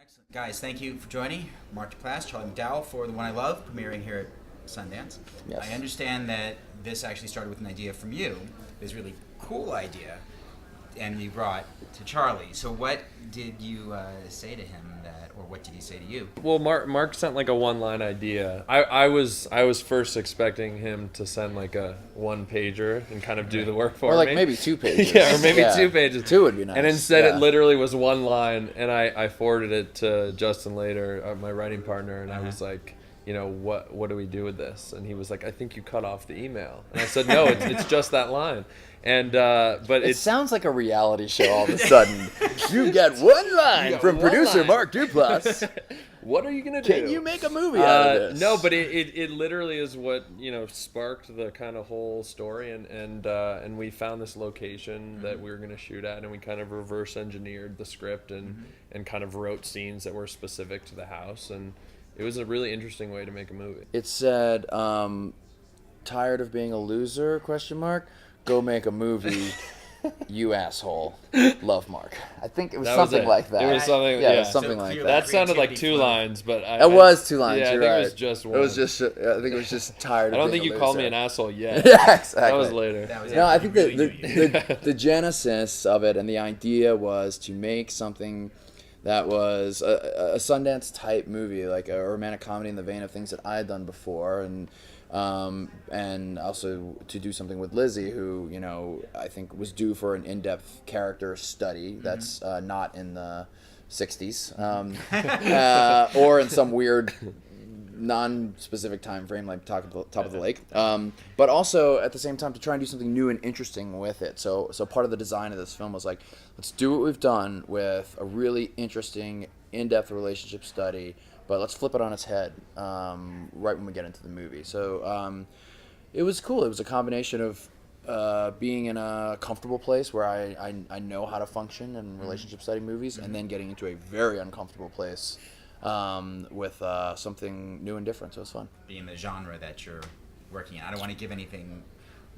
Excellent. Guys, thank you for joining. Mark Duplass, Charlie McDowell for The One I Love, premiering here at Sundance. Yes. I understand that this actually started with an idea from you, this really cool idea, and you brought to Charlie. So what did you say to him or what did he say to you? Well, Mark sent like a one-line idea. I was first expecting him to send like a one-pager and kind of do the work for me. Or like maybe 2 pages. Yeah, or maybe 2 pages. 2 would be nice. And instead it literally was one line, and I forwarded it to Justin later, my writing partner, and I was like, what do we do with this? And he was like, I think you cut off the email. And I said, no, it's just that line. And but it sounds like a reality show all of a sudden. You get one line from producer Mark Duplass. What are you gonna do? Can you make a movie out of this? No, but it literally is what sparked the kind of whole story, and we found this location that we were gonna shoot at, and we kind of reverse engineered the script and kind of wrote scenes that were specific to the house, and it was a really interesting way to make a movie. It said, "Tired of being a loser?" ? Go make a movie, you asshole. Love, Mark. I think it was something like that. It was something. Yeah, Yeah, it was something like that. That sounded like 2 lines, but it was 2 lines. Yeah, you're I think right. it was just one. It was just. I think it was just tired. I don't of being think a you called loser. me an asshole yet. Yeah, exactly. That was later. No, I think the genesis of it and the idea was to make something that was a Sundance type movie, like a romantic comedy in the vein of things that I had done before, and also to do something with Lizzie, who I think was due for an in-depth character study that's not in the 60s or in some weird non-specific time frame like top of the lake, but also at the same time to try and do something new and interesting with it. So part of the design of this film was like, let's do what we've done with a really interesting in-depth relationship study, but let's flip it on its head right when we get into the movie. So it was cool. It was a combination of being in a comfortable place where I know how to function in relationship study movies, and then getting into a very uncomfortable place with something new and different. So it was fun. Being the genre that you're working in, I don't want to give anything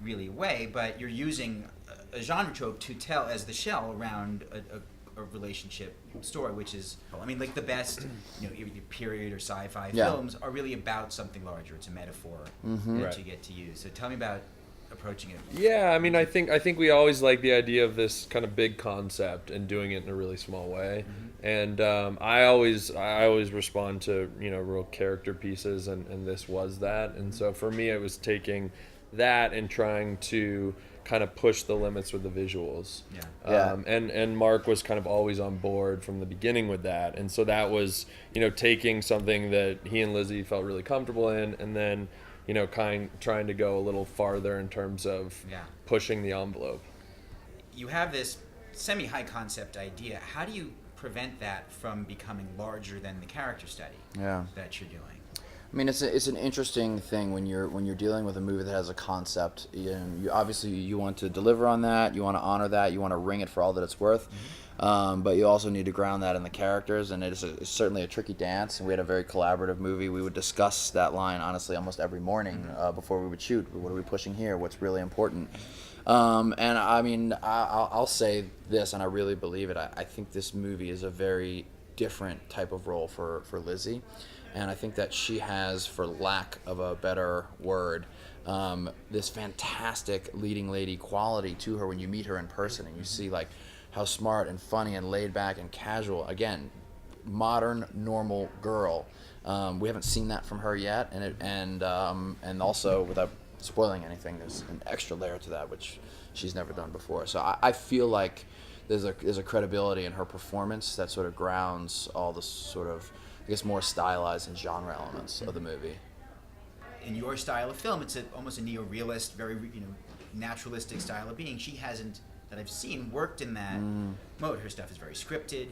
really away, but you're using a genre trope to tell as the shell around a relationship story, which is, like the best, either period or sci-fi films are really about something larger. It's a metaphor that you get to use. So tell me about approaching it. Yeah, I think we always like the idea of this kind of big concept and doing it in a really small way. And I always respond to real character pieces, and this was that. And so for me, it was taking that and trying to kind of push the limits with the visuals. And Mark was kind of always on board from the beginning with that. And so that was taking something that he and Lizzie felt really comfortable in, and then trying to go a little farther in terms of pushing the envelope. You have this semi-high concept idea. How do you prevent that from becoming larger than the character study that you're doing? It's an interesting thing when you're dealing with a movie that has a concept. You obviously want to deliver on that. You want to honor that. You want to ring it for all that it's worth. But you also need to ground that in the characters, and it's certainly a tricky dance. And we had a very collaborative movie. We would discuss that line honestly almost every morning before we would shoot. What are we pushing here? What's really important? And I'll say this, and I really believe it. I think this movie is a very different type of role for Lizzie, and I think that she has, for lack of a better word, this fantastic leading lady quality to her when you meet her in person, and you see like how smart and funny and laid back and casual, again, modern normal girl. We haven't seen that from her yet, and also, without spoiling anything, there's an extra layer to that which she's never done before. So I feel like there's a credibility in her performance that sort of grounds all the sort of, I guess, more stylized and genre elements of the movie. In your style of film, it's almost a neo-realist, very naturalistic style of being. She hasn't, that I've seen, worked in that mode. Her stuff is very scripted,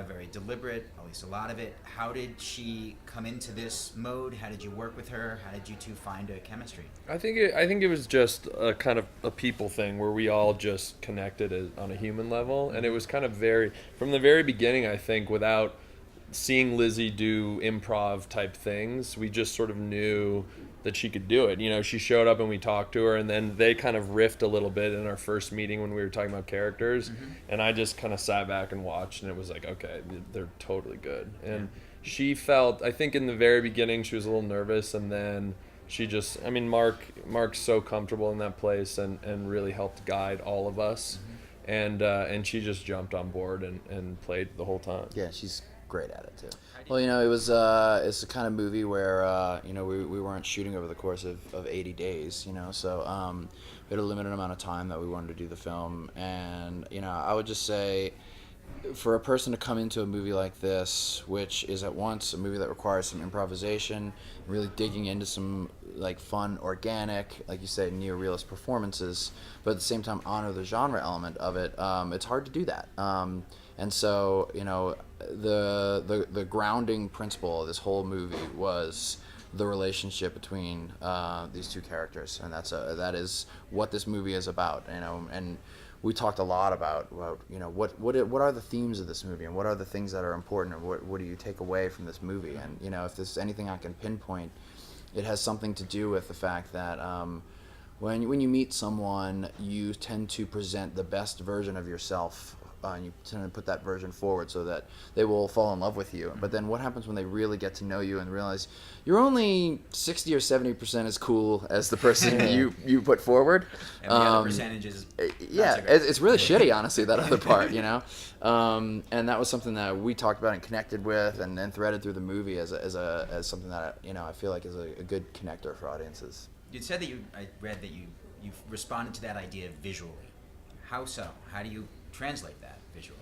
very deliberate, at least a lot of it. How did she come into this mode? How did you work with her? How did you two find a chemistry? I think it was just a kind of a people thing where we all just connected on a human level, and it was kind of from the very beginning, I think, without seeing Lizzie do improv type things, we just sort of knew that she could do it. You know, she showed up and we talked to her, and then they kind of riffed a little bit in our first meeting when we were talking about characters, and I just kind of sat back and watched, and it was like, okay, they're totally good. And she felt, I think in the very beginning she was a little nervous, and then she just, I mean, Mark's so comfortable in that place and really helped guide all of us, and she just jumped on board and played the whole time. Yeah, she's great at it too. Well, you know, it's the kind of movie where you know, we weren't shooting over the course of 80 days, you know, so we had a limited amount of time that we wanted to do the film, and you know, I would just say, for a person to come into a movie like this, which is at once a movie that requires some improvisation, really digging into some like fun, organic, like you said, neo-realist performances, but at the same time honor the genre element of it, it's hard to do that. And so, you know, the grounding principle of this whole movie was the relationship between these two characters, and that is what this movie is about, you know. And we talked a lot about you know, what are the themes of this movie, and what are the things that are important, and what do you take away from this movie. And you know, if there's anything I can pinpoint, it has something to do with the fact that when you meet someone, you tend to present the best version of yourself, and you tend to put that version forward so that they will fall in love with you. But then what happens when they really get to know you and realize you're only 60 or 70% as cool as the person you put forward? And the other percentages. Yeah, it's really shitty, honestly, that other part, you know? And that was something that we talked about and connected with, and then threaded through the movie as something that, you know, I feel like is a good connector for audiences. You said that I read that you responded to that idea visually. How so? How do you translate that visually?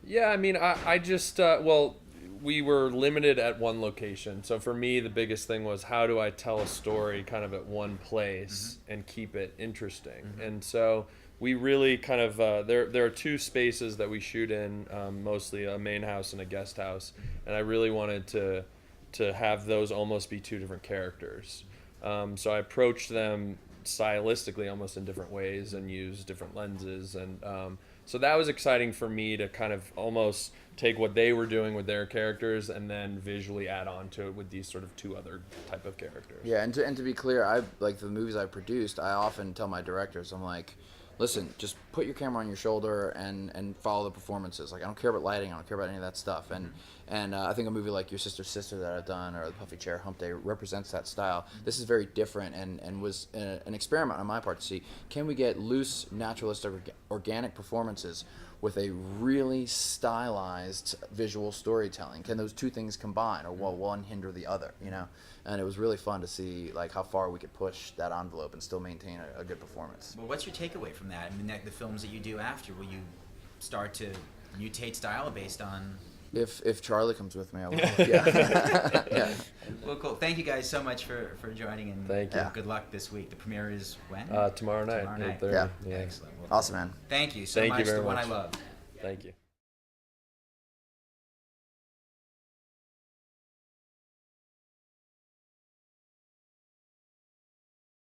Yeah, I mean, I just, well, we were limited at one location. So for me, the biggest thing was, how do I tell a story kind of at one place and keep it interesting? And so we really kind of, there are two spaces that we shoot in, mostly a main house and a guest house. And I really wanted to have those almost be two different characters. So I approached them stylistically almost in different ways and used different lenses, and so that was exciting for me to kind of almost take what they were doing with their characters and then visually add on to it with these sort of two other type of characters. Yeah, and to be clear, I like the movies I produced, I often tell my directors, I'm like, listen, just put your camera on your shoulder and follow the performances. Like, I don't care about lighting, I don't care about any of that stuff. And I think a movie like Your Sister's Sister that I've done, or The Puffy Chair Hump Day, represents that style. This is very different, and was an experiment on my part to see, can we get loose, naturalistic, organic performances with a really stylized visual storytelling? Can those two things combine, or will one hinder the other, you know? And it was really fun to see like how far we could push that envelope and still maintain a good performance. Well, what's your takeaway from that? I mean, the films that you do after, will you start to mutate style based on... If Charlie comes with me, I will. Yeah. Yeah. Well, cool. Thank you guys so much for joining, and Thank you. Good luck this week. The premiere is when? Tomorrow night. Tomorrow night. 8:30. Yeah. Excellent. Well, Awesome, man. thank you so Thank much. you very The one much. I love. Thank you.